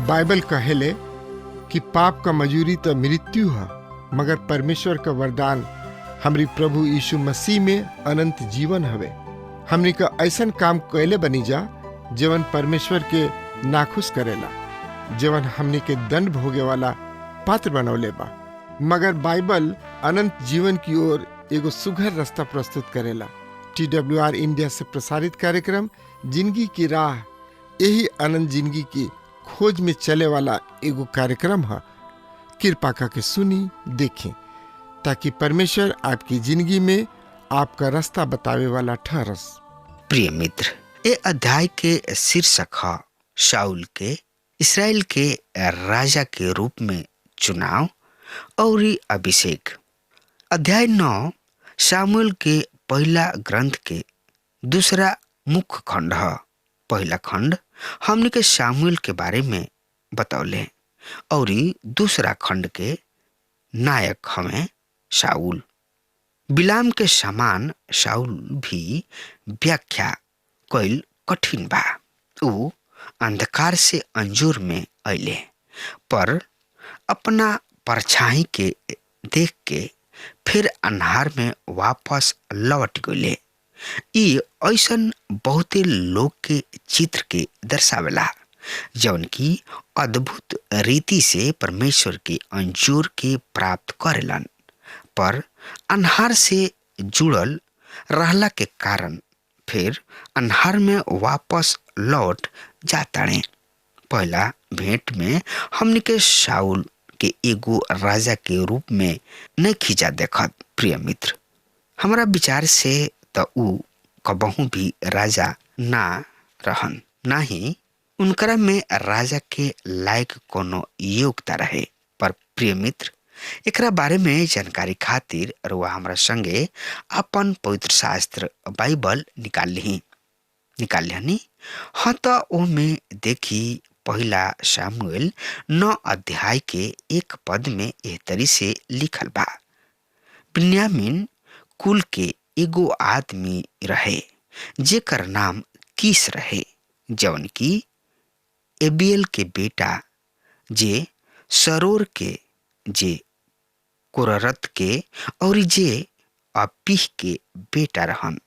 Bible कहेले कि पाप का मजूरी तो मृत्यु है, मगर परमेश्वर का वरदान हमरी प्रभु यीशु मसीह में अनंत जीवन हवे। हमनी का ऐसन काम कैले बनी जा जवन परमेश्वर के नाखुश करेला, जवन हमनी के दंड भोगे वाला पात्र बनौले बा। मगर बाइबल अनंत जीवन की ओर एगो सुघर रास्ता प्रस्तुत करेला। TWR इंडिया से प्रसारित कार्यक्रम जिंदगी की राह यही अनंत जिंदगी की खोज में चले वाला एगो कार्यक्रम है। कृपा करके सुनी देखें ताकि परमेश्वर आपकी जिंदगी में आपका रास्ता बतावे वाला ठहरस। प्रिय मित्र, ये अध्याय के शीर्षक है शाऊल के इस्राएल के राजा के रूप में चुनाव और अभिषेक। अध्याय 9 शामुएल के पहला ग्रंथ के दूसरा मुख्य खंड है। पहला खंड हमने के शामुएल के बारे में बतौले और दूसरा खंड के नायक हमें शाऊल। बिलाम के समान शाऊल भी व्याख्या कईल कठिन बा। ऊ अंधकार से अंजूर में अले, पर अपना परछाई के देख के फिर अन्हार में वापस लौट गए। ई ऐसन बहुते लोग के चित्र के दर्शावेला जौन की अद्भुत रीति से परमेश्वर के अंजूर के प्राप्त करेलन, पर अन्हार से जुड़ल रहला के कारण फिर अन्हार में वापस लौट जाताड़े। पहला भेंट में हमने के शाऊल के एगो राजा के रूप में नहीं खींचा देखत। प्रिय मित्र, हमारा विचार से तो ऊ कबहू भी राजा ना रहन, ना ही उनकरा में राजा के लायक कोनो योग्यता रहे। पर प्रिय मित्र, एकरा बारे में जानकारी खातिर रुआ हमरा संगे अपन पवित्र शास्त्र बाइबल निकाल लिहनी। हाँ तो ओ में देखी पहला शामुएल 9 अध्याय के 1 पद में एह तरी से लिखल बा। बिन्यामीन कुल के एगो आदमी रहे जेकर नाम कीस रहे, जौन की एबियल के बेटा, जे सरोर के, जे कोररत के और जे अपीह के बेटा रहन।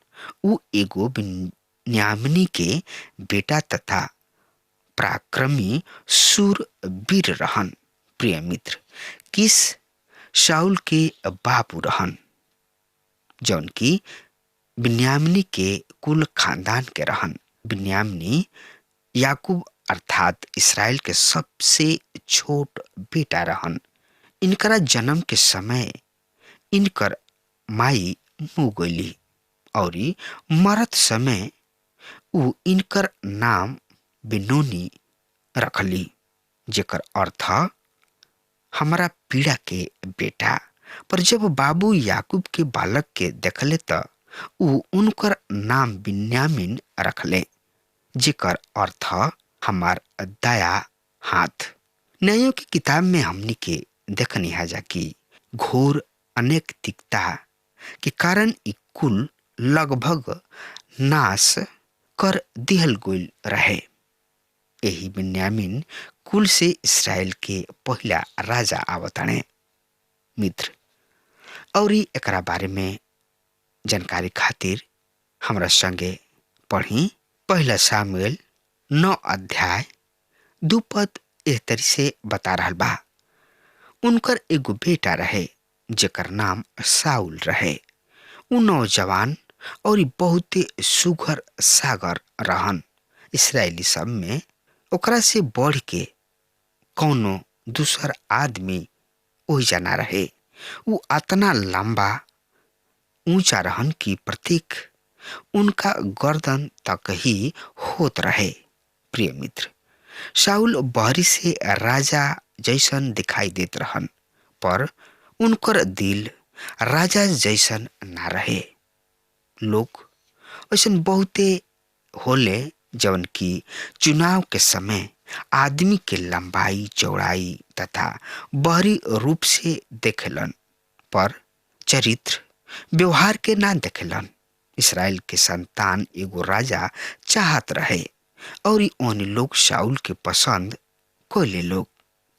ऊ एगो बिन्यामीनी के बेटा तथा पराक्रमी शूरवीर रहन। प्रिय मित्र, किस शाऊल के बाबू रहन, जौन की बिन्यामीनी के कुल खानदान के रहन। बिन्यामीनी याकूब अर्थात इसराइल के सबसे छोट बेटा रहन। इनकरा जन्म के समय इनकर माई मुँह गईली और मरत समय ऊ इनकर नाम बिनोनी रखली, जेकर अर्थ हमारा पीड़ा के बेटा। पर जब बाबू याकूब के बालक के देखले त ऊ उनकर नाम बिन्यामीन रखले, जेकर अर्थ हमार दया हाथ। न्यायों की किताब में हमनी के देखनी है जा कि घोर अनैतिकता के कारण ई कुल लगभग नाश कर दिहल गईल रहे। यही बिन्यामीन कुल से इसराइल के पहला राजा आवताने। मित्र, और एकरा बारे में जानकारी खातिर हमरा संगे पढ़ी पहला शामुएल 9 अध्याय 2 पद एह तरी से बता रहल बा। उनकर एगो बेटा रहे जेकर नाम शाऊल रहे। ऊ नौजवान और बहुते सुघर सागर रहन। इसराइली सब में ओकरा से बढ़ के कौनो दूसर आदमी ओहि जाना रहे। ऊ अतना लंबा ऊंचा रहन कि प्रत्येक उनका गर्दन तक ही होत रहे। प्रिय मित्र, शाऊल बहरी से राजा जैसन दिखाई देत रहन, पर उनकर दिल राजा जैसन ना रहे। लोग ऐसन बहुते होले जवन की चुनाव के समय आदमी के लंबाई चौड़ाई तथा बाहरी रूप से देखेलन, पर चरित्र व्यवहार के ना देखेलन। इसराइल के संतान एगो राजा चाहत रहे और ओन लोग शाऊल के पसंद कोयले लोग।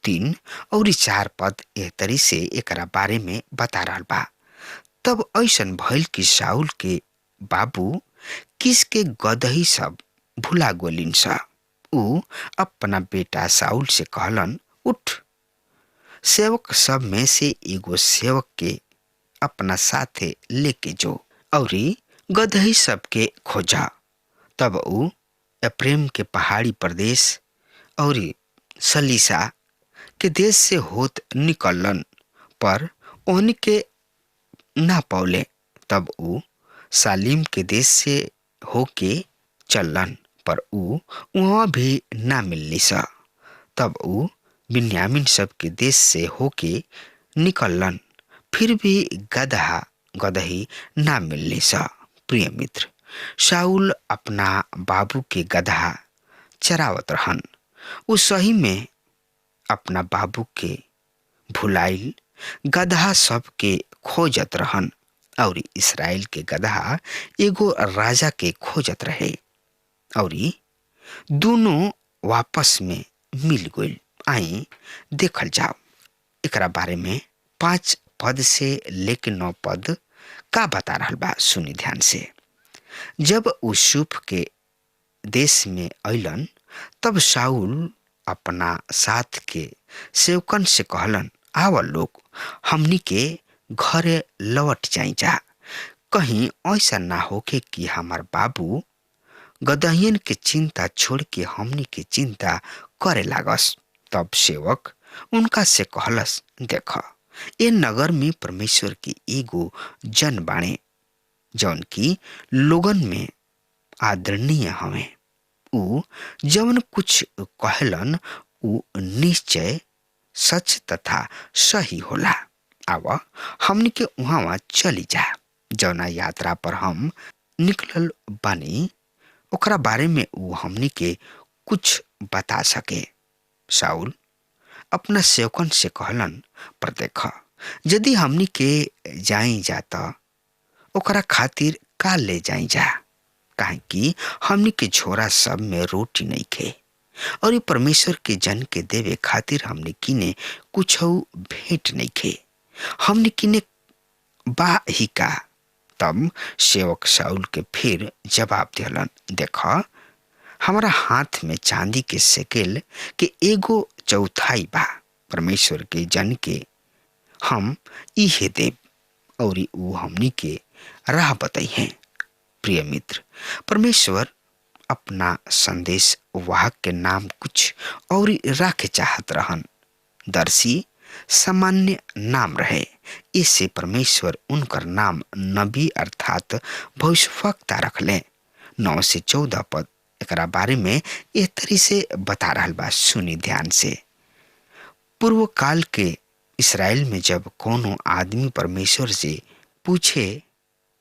3 और 4 पद एह तरी से एकरा बारे में बता रहल बा। तब ऐसन भइल कि शाऊल के बाबू किस के गदही सब भुला गोलिन सा। ऊ अपना बेटा शाऊल से कहलन, उठ, सेवक सब में से एगो सेवक के अपना साथे लेके जो और गदही सब के खोजा। तब ऊ एप्रेम के पहाड़ी प्रदेश और सलीसा के देश से होत निकलन, पर उनके ना पौले। तब ऊ सालीम के देश से होके चलन, पर ऊ वहाँ भी ना मिलली सा। तब ऊ बिन्यामीन सब के देश से होके निकलन, फिर भी गदहा गदही ना मिलली सा। प्रिय मित्र, शाऊल अपना बाबू के गदहा चरावत रहन। ऊ सही में अपना बाबू के भुलाइल गदहा सब के खोजत रहन और इसराइल के गदहा एगो राजा के खोजत रहे और दोनों वापस में मिल गइल। आई देखल जाओ एकरा बारे में 5 पद से लेके 9 पद का बता रहल बा। सुनी ध्यान से। जब यूसुफ के देश में अइलन, तब शाऊल अपना साथ के सेवकन से कहलन, आवा लोग, हमनी के घरे लौट जाई जा। कहीं ऐसा ना होके कि हमार बाबू गदहियन के चिंता छोड़ के हमनी के चिंता करे लागस। तब सेवक उनका से कहलस, देख, ए नगर में परमेश्वर की एगो जन बाणे जौन की लोगन में आदरणीय हवे। ऊ जवन कुछ कहलन ऊ निश्चय सच तथा सही होला। आवा हमनी के वहाँ चली जा। जौना यात्रा पर हम निकलल बानी ओकरा बारे में ऊ हमनी के कुछ बता सके। शाऊल अपना सेवकन से कहलन, पर देख, यदि हमनी के जाई जाता ओकरा खातिर का ले जाई जा, काहे कि हमनी के झोरा सब में रोटी नहीं खे और ये परमेश्वर के जन के देवे खातिर हमने किने कुछ भेंट नहीं खे, हमने किने बा ही का। तब सेवक शाऊल के फिर जवाब दिलन, देखा, हमारा हाथ में चांदी के सेकेल के एगो चौथाई बा। परमेश्वर के जन के हम इहे देव और ऊ हमनी के राह बताई हैं। प्रिय मित्र, परमेश्वर अपना संदेश वाहक के नाम कुछ और राखे चाहत रहन। दर्शी सामान्य नाम रहे, इससे परमेश्वर उनकर नाम नबी अर्थात भविष्यवक्ता रखले। 9 से 14 पद एकरा बारे में एह तरी से बता रहल बा। सुनी ध्यान से। पूर्व काल के इसराइल में जब कोनो आदमी परमेश्वर से पूछे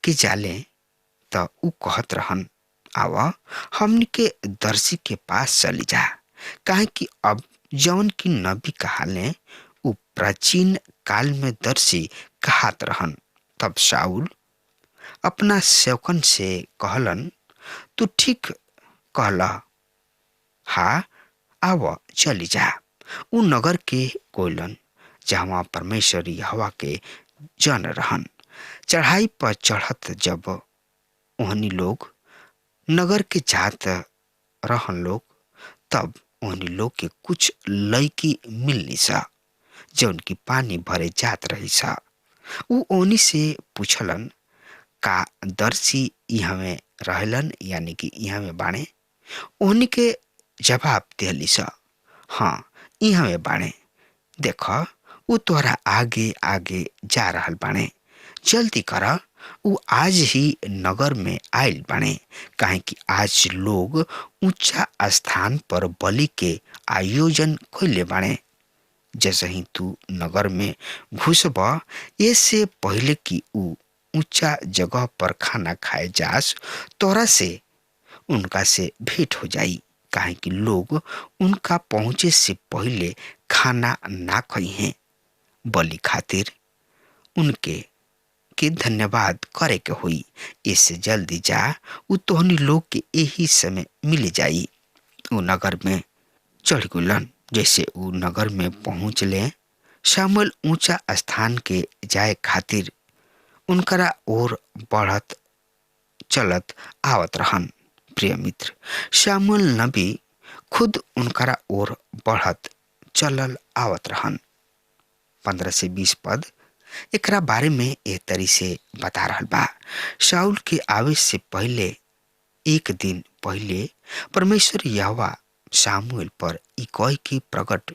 कि जाले तो ऊ कहत रहन, आवा हमनी के दर्शी के पास चली जा, काहे कि अब जौन की नबी कहाले ऊ प्राचीन काल में दर्शी कहात रहन। तब शाऊल अपना सेवकन से कहलन, तू ठीक कहला, हाँ, आवा चली जा। ऊ नगर के कोयलन जहाँ परमेश्वरी हवा के जन रहन। चढ़ाई पर चढ़त जब ओहनी लोग नगर के जात रहन लोग, तब ओहनी लोग के कुछ लड़की मिलनी सा जौन की पानी भरे जात रही सा। ऊ ओहनी से पूछलन, का दर्शी यहाँ में रहलन, यानी कि यहाँ में बाणे? ओहनी के जवाब दिली सा, हाँ, यहाँ में बाणे। देखा, ऊ तोहरा आगे आगे जा रहल बाणे, जल्दी करा, ऊ आज ही नगर में आयल बाणे, काहे कि आज लोग ऊंचा स्थान पर बलि के आयोजन कइले बाणे। जैसे ही तू नगर में घुसब, इससे पहले कि ऊ ऊंचा जगह पर खाना खाए जास, तोरा से उनका से भेंट हो जाई। काहे कि लोग उनका पहुँचे से पहले खाना ना खई हैं। बलि खातिर उनके के धन्यवाद करे के होई। इससे जल्दी जा उ तोहनी लोग के यही समय मिल जाई। उ नगर में चढ़ गुलन। जैसे उ नगर में पहुँचले शामुएल ऊंचा स्थान के जाए खातिर उनकरा ओर बढ़त चलत आवत रहन। प्रिय मित्र, शामुएल नबी खुद उनकरा ओर बढ़त चलल आवत रहन। 15 से 20 पद एकरा बारे में ए तरी से बता रहल बा। शाऊल के आवे से पहले एक दिन पहले परमेश्वर यहोवा शामुएल पर ई कह के प्रकट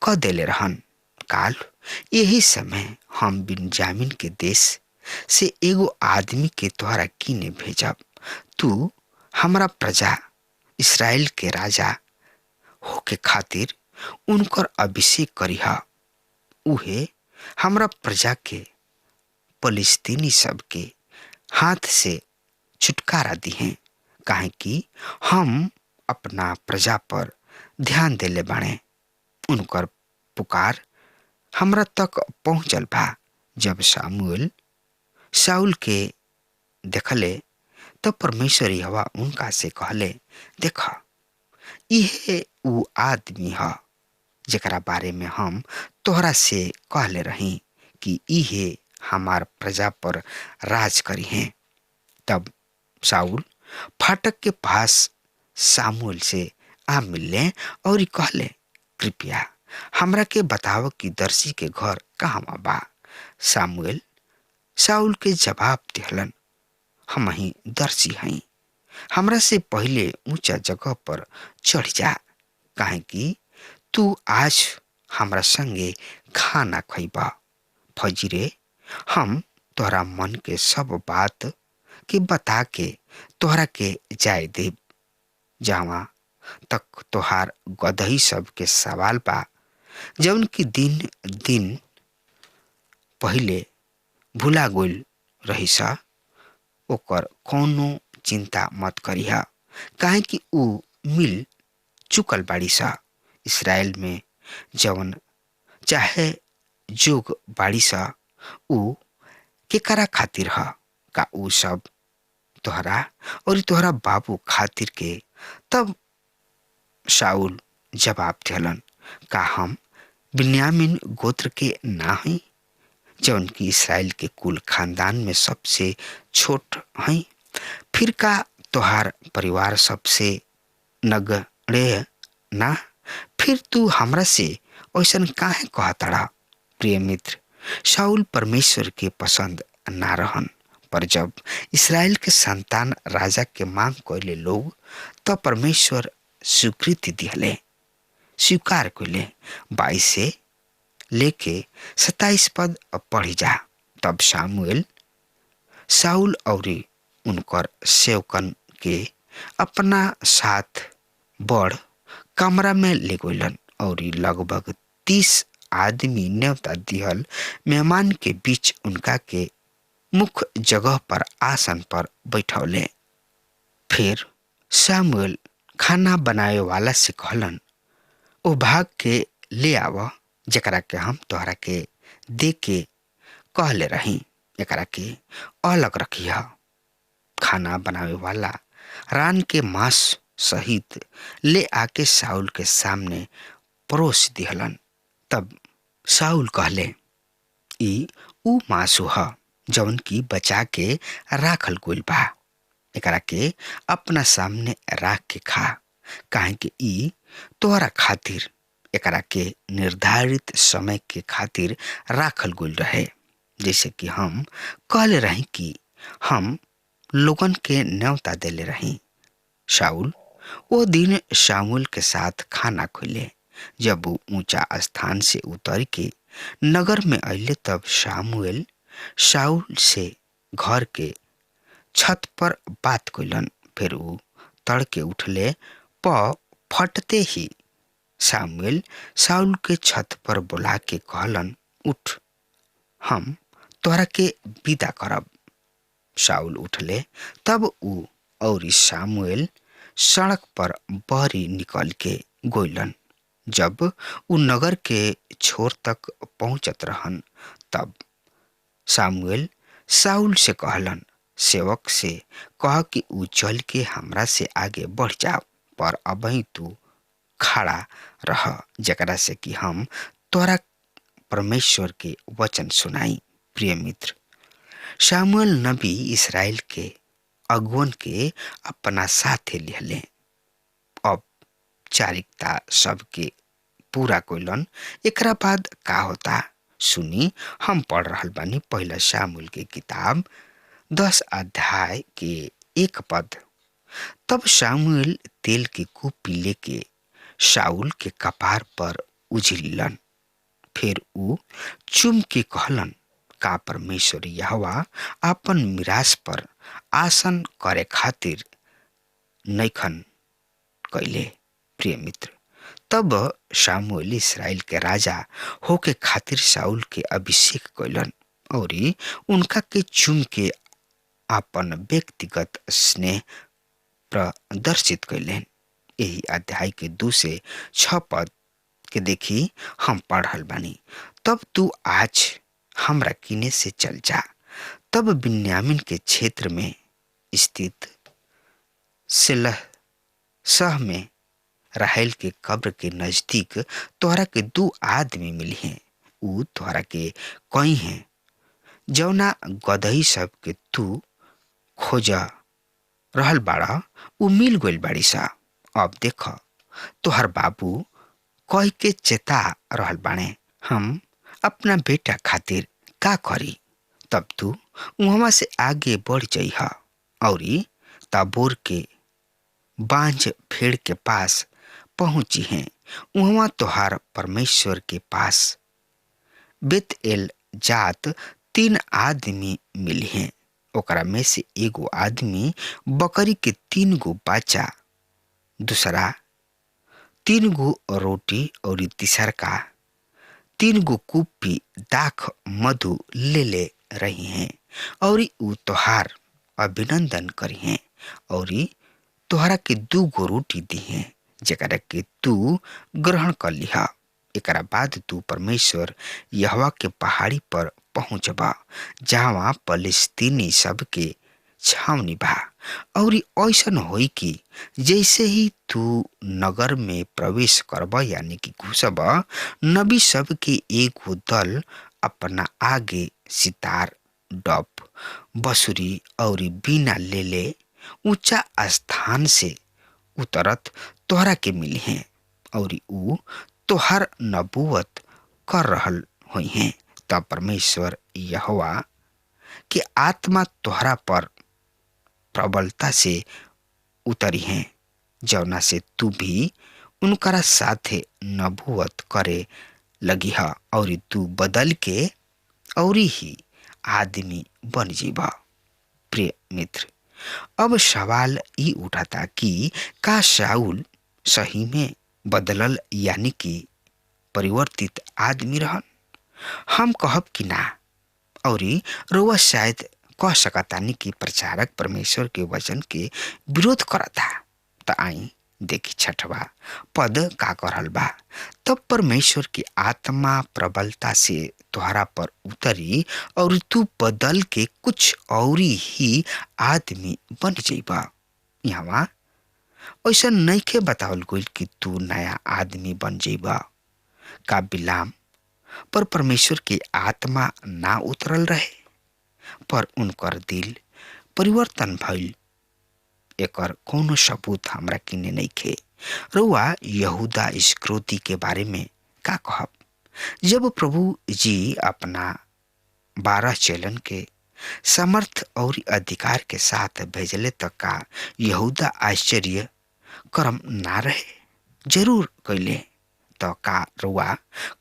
क देले रहन, काल यही समय हम बिन्यामीन के देश से एगो आदमी के द्वारा कीने भेजब। तू हमरा प्रजा इस्राएल के राजा होके खातिर उनकर अभिषेक करिहा। उहे हमरा प्रजा के फलिस्तीनी सब के हाथ से छुटकारा दिहे, काहे कि हम अपना प्रजा पर ध्यान देले बाणे। उनकर पुकार हमरा तक पहुँचल बा। जब शामुएल शाऊल के देखले तो परमेश्वर यहोवा उनका से कहले, देखा इहे उ आदमी ह जेकरा बारे में हम तोहरा से कहले रही कि इहे हमार प्रजा पर राज करी हैं। तब शाऊल फाटक के पास शामुएल से आ मिलले और कहले, कृपया हमरा के बताओ कि दर्शी के घर कहाँ बा। शामुएल शाऊल के जवाब दिहलन, हम ही दर्शी हई, हमरा से पहले ऊंचा जगह पर चढ़ जा, काहे कि तू आज हमरा संगे खाना खइबा। फजीरे हम तोहरा मन के सब बात के बता के तोहरा के जाय देब। जहाँ तक तोहार गदही सब के सवाल बा, जौन की दिन पहले भुला गोल रही सा, ओकर कोनो चिंता मत करिहा, काहे कि उ मिल चुकल बाड़ी सा। इस्राएल में जवन चाहे जोग बाड़ी सा उ केकरा खातिर ह, का उ सब तोहरा और तोहरा बाबू खातिर के। तब शाऊल जवाब दिहलन, का हम बिन्यामीन गोत्र के ना हई, जौन की इस्राएल के कुल खानदान में सबसे छोट हई? फिर का तोहार परिवार सबसे नगण्य ना? फिर तू हमरा से ऐसन काहे कहतड़ा? प्रिय मित्र, शाऊल परमेश्वर के पसंद ना रहन, पर जब इस्राएल के संतान राजा के मांग कइले लोग, तो परमेश्वर स्वीकृति दिहले, स्वीकार कइले। 22 से लेके 27 पद पढ़ी जा। तब शामुएल शाऊल और उनकर सेवकन के अपना साथ बड़ कमरा में ले गइलन और लगभग 30 आदमी न्योता दिहल मेहमान के बीच उनका के मुख्य जगह पर आसन पर बैठौले। फिर शामुएल खाना बनाए वाला से कहलन, ओ भाग के ले आव जकरा के हम तोहरा के दे के कहले रही, एकरा के अलग रखिया। खाना बनावे वाला रान के मांस सहित ले आके शाऊल के सामने परोस दिहलन। तब शाऊल कहले, ई उ मांसु ह जौन की बचा के राखल गइल बा, एकरा के अपना सामने राख के खा, काहे कि ई तोहरा खातिर एकरा के निर्धारित समय के खातिर राखल गइल रहे, जैसे कि हम कहले रही कि हम लोगन के न्योता देले रही। शाऊल वो दिन शामुएल के साथ खाना खइले। जब वो ऊंचा स्थान से उतर के नगर में अइले, तब शामुएल शाऊल से घर के छत पर बात कइलन। फिर वो तड़के उठले, फटते ही शामुएल शाऊल के छत पर बुला के कहलन, उठ, हम तोहरा के विदा करब। शाऊल उठले, तब उ और शामुएल सड़क पर बहरी निकल के गोइलन। जब उ नगर के छोर तक पहुंचत रहन, तब सामुएल शाऊल से कहलन, सेवक से कह कि उ चल के हमरा से आगे बढ़ जाओ, पर अबही तू खड़ा रह, जकरा से कि हम तोरा परमेश्वर के वचन सुनाई। प्रिय मित्र, शामुएल नबी इसराइल के अगुवन के अपना साथे लिहले। औपचारिकता सबके पूरा कोइलन। एकरा बाद का होता सुनी। हम पढ़ रहल बानी पहला शामुएल के किताब 10 अध्याय के 1 पद। तब शामुएल तेल की कुप्पी लेके शाऊल के कपार पर उझिलन। फिर उ चुम के कहलन, का परमेश्वर यहोवा अपन मिरास पर आसन करे खातिर नैखन कैले। प्रिय मित्र, तब शामुएल इसराइल के राजा होके खातिर शाऊल के अभिषेक कैलन और उनका के चुम के अपन व्यक्तिगत स्नेह प्रदर्शित कैलेन। यही अध्याय के 2 से 6 पद के देखी हम पढ़ल बानी। तब तू आज हमरा किने से चल जा। तब बिन्यामीन के क्षेत्र में स्थित सेलह सह में राहेल के कब्र के नजदीक तोहरा के 2 आदमी मिली हैं। उ तोहरा के कई हैं जौना गदही सब के तू खोज रहल बाड़ा, उ मिल गइल बाड़ी सा। अब देख, तोहर बाबू कह के चेता रहल बाणे, हम अपना बेटा खातिर का करी। तब तू वहां से आगे बढ़ जइहा और ताबोर के बांझ भेड़ के पास पहुंची हैं। वहां तोहार परमेश्वर के पास बेतएल जात 3 आदमी मिली हैं। ओकरा में से एगो आदमी बकरी के 3 गो बच्चा, दूसरा 3 गो रोटी और तीसर का 3 गो कुप्पी दाख मधु ले ले रही हैं और उ तोहार अभिनंदन करी हैं और तोहरा के 2 गो रोटी दी हैं, जेकरा के तू ग्रहण कर लिहा। एकरा बाद तू परमेश्वर यहोवा के पहाड़ी पर पहुंचबा, जहाँ फलिस्तीनी सब के छावनी बा। और ऐसन होई कि जैसे ही तू नगर में प्रवेश करब, यानी कि घुसब, नबी सब के एगो दल अपना आगे सितार, डप, बसुरी और बीना ले ले ऊंचा स्थान से उतरत तोहरा के मिली हैं और उ तोहर नबूवत कर रहल हुई हैं। तब परमेश्वर यहोवा के आत्मा तोहरा पर प्रबलता से उतरी हैं, जौना से तू भी उनकरा साथे नबूवत करे लगी है और तू बदल के और ही आदमी बन जीवा। प्रिय मित्र, अब सवाल ई उठाता कि का शाऊल सही में बदलल यानी कि परिवर्तित आदमी रहन? हम कहब कि ना, और रउआ शायद कह सकतानी कि प्रचारक परमेश्वर के वचन के विरोध करता। त आई देखी 6वां पद का करल बा। तब परमेश्वर की आत्मा प्रबलता से तोहरा पर उतरी और तू बदल के कुछ और ही आदमी बन जाइबा। यहाँ ऐसा नहीं के बतावल गइल कि तू नया आदमी बन जाइबा। का बिलाम पर परमेश्वर की आत्मा ना उतरल रहे, पर उनकर दिल परिवर्तन भइल। एकर कोनो सबूत हमरा किने नहीं खे। रउआ यहूदा इस्करियोती के बारे में का कहब? जब प्रभु जी अपना 12 चेलन के समर्थ और अधिकार के साथ भेजले तक का यहूदा आश्चर्य कर्म ना रहे? जरूर कैले। तो का रउआ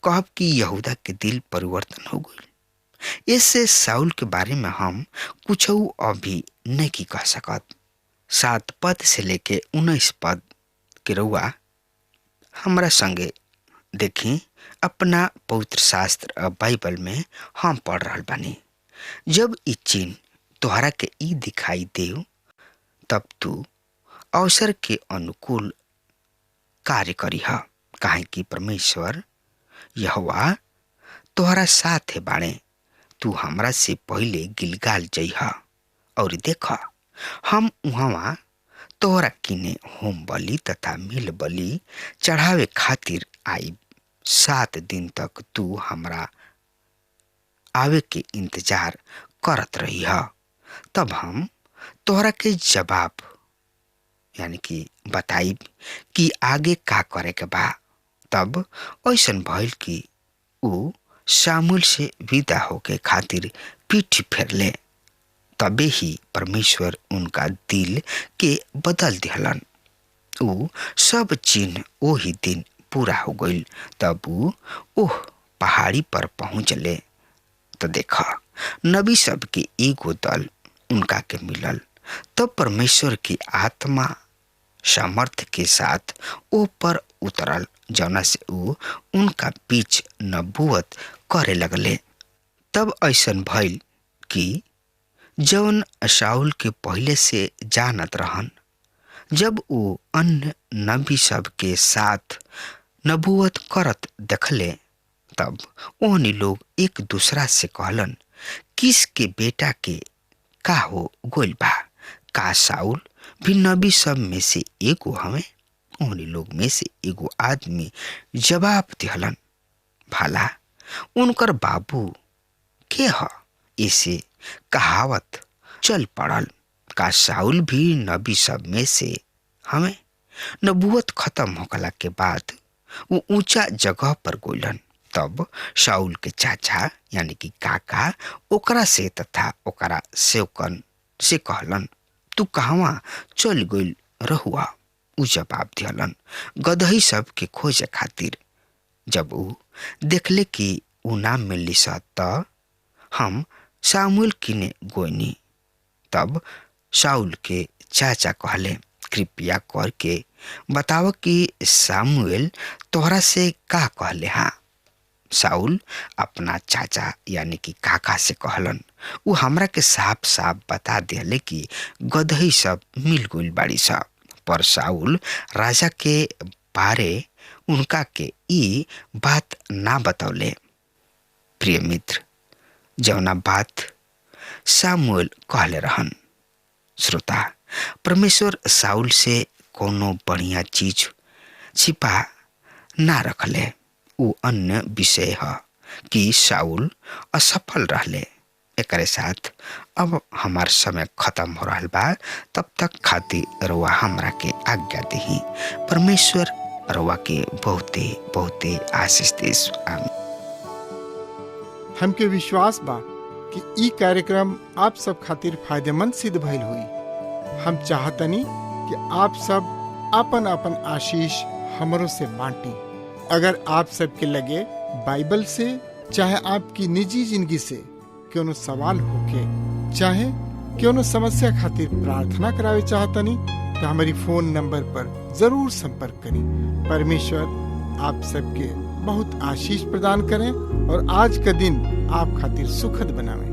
कहब कि यहूदा के दिल परिवर्तन हो गई? इससे शाऊल के बारे में हम कुछ अभी नहीं कह सकत। 7 पद से लेके 19 पद के रउआ हमरा संगे देखी अपना पवित्र शास्त्र बाइबल में हम पढ़ रहल बानी। जब ई चिन्ह तोहरा के ई दिखाई देव, तब तू अवसर के अनुकूल कार्य करीह, काहे कि परमेश्वर यहोवा तोहरा साथ बाणे। तू हमरा से पहले गिलगाल जइह और देख, हम उहवा तोहरा किने होम बलि तथा मिल बलि चढ़ावे खातिर आई। 7 दिन तक तू हमरा आवे के इंतजार करत रही। तब हम तोहरा के जवाब यानी कि बताई कि आगे का करे के बा। तब ऐसन भइल कि ऊ शामुल से विदा होके खातिर पीठ फेरले। तबे ही परमेश्वर उनका दिल के बदल दिहलन। ऊ सब चिन्ह ओही दिन पूरा हो गईल। तब ऊ ओह पहाड़ी पर पहुँचले तो देखा नबी सब के एगो दल उनका के मिलल। तब परमेश्वर की आत्मा सामर्थ के साथ ओ पर उतरल, जौना से ऊ उनका बीच नबूवत करे लगले। तब ऐसन भइल कि जौन शाऊल के पहले से जानत रहन, जब वो अन्य नबी सब के साथ नबूवत करत देखले, तब ओहनी लोग एक दूसरा से कहलन, किस के बेटा के का हो गोल बा? का शाऊल भी नबी सब में से एगो हमें? ओहनी लोग में से एगो आदमी जवाब दिहलन, भला उनकर बाबू के ह? इसे कहावत चल पड़ल, का शाऊल भी नबी सब में से हमें? नबूवत खत्म होखला के बाद वो ऊंचा जगह पर गोलन। तब शाऊल के चाचा यानी कि काका ओकरा से तथा ओकरा सेवकन से कहलन, तू कहवा चल गइल रहुआ? ऊ जवाब दिहलन, गदही सब के खोजे खातिर। जब ऊ देखले कि ऊ ना मिलली स त हम शामुएल किने गोइनी। तब शाऊल के चाचा कहले, कृपया करके बताव कि शामुएल तोहरा से का कहले हा? शाऊल अपना चाचा यानी कि काका से कहलन, ऊ हमरा के साफ साफ बता दिले कि गदही सब मिल गइल बाड़ी सब। पर शाऊल राजा के बारे उनका के ई बात ना बतौले। प्रिय मित्र, जौना बात शामुएल कहले रहन, श्रोता, परमेश्वर शाऊल से कोनो बढ़िया चीज छिपा ना रखले। ऊ अन्य विषय है कि शाऊल असफल रहले। एकरे साथ अब हमार समय खत्म हो रहा बा। तब तक खातिर रउआ हमरा के आज्ञा देही। परमेश्वर रउआ के बहुते बहुते आशीष देस। आमीन। हमके विश्वास बा कि ई कार्यक्रम आप सब खातिर फायदेमंद सिद्ध भइल हुई। हम चाहतनी कि आप सब आपन आपन आशीष हमरों से बांटी। अगर आप सबके लगे बाइबल से चाहे आपकी निजी जिंदगी से क्यों सवाल होके चाहे क्यों समस्या खातिर प्रार्थना करावे चाहतनी तो हमारी फोन नंबर पर जरूर संपर्क करें। परमेश्वर आप सबके बहुत आशीष प्रदान करें और आज का दिन आप खातिर सुखद बनावे।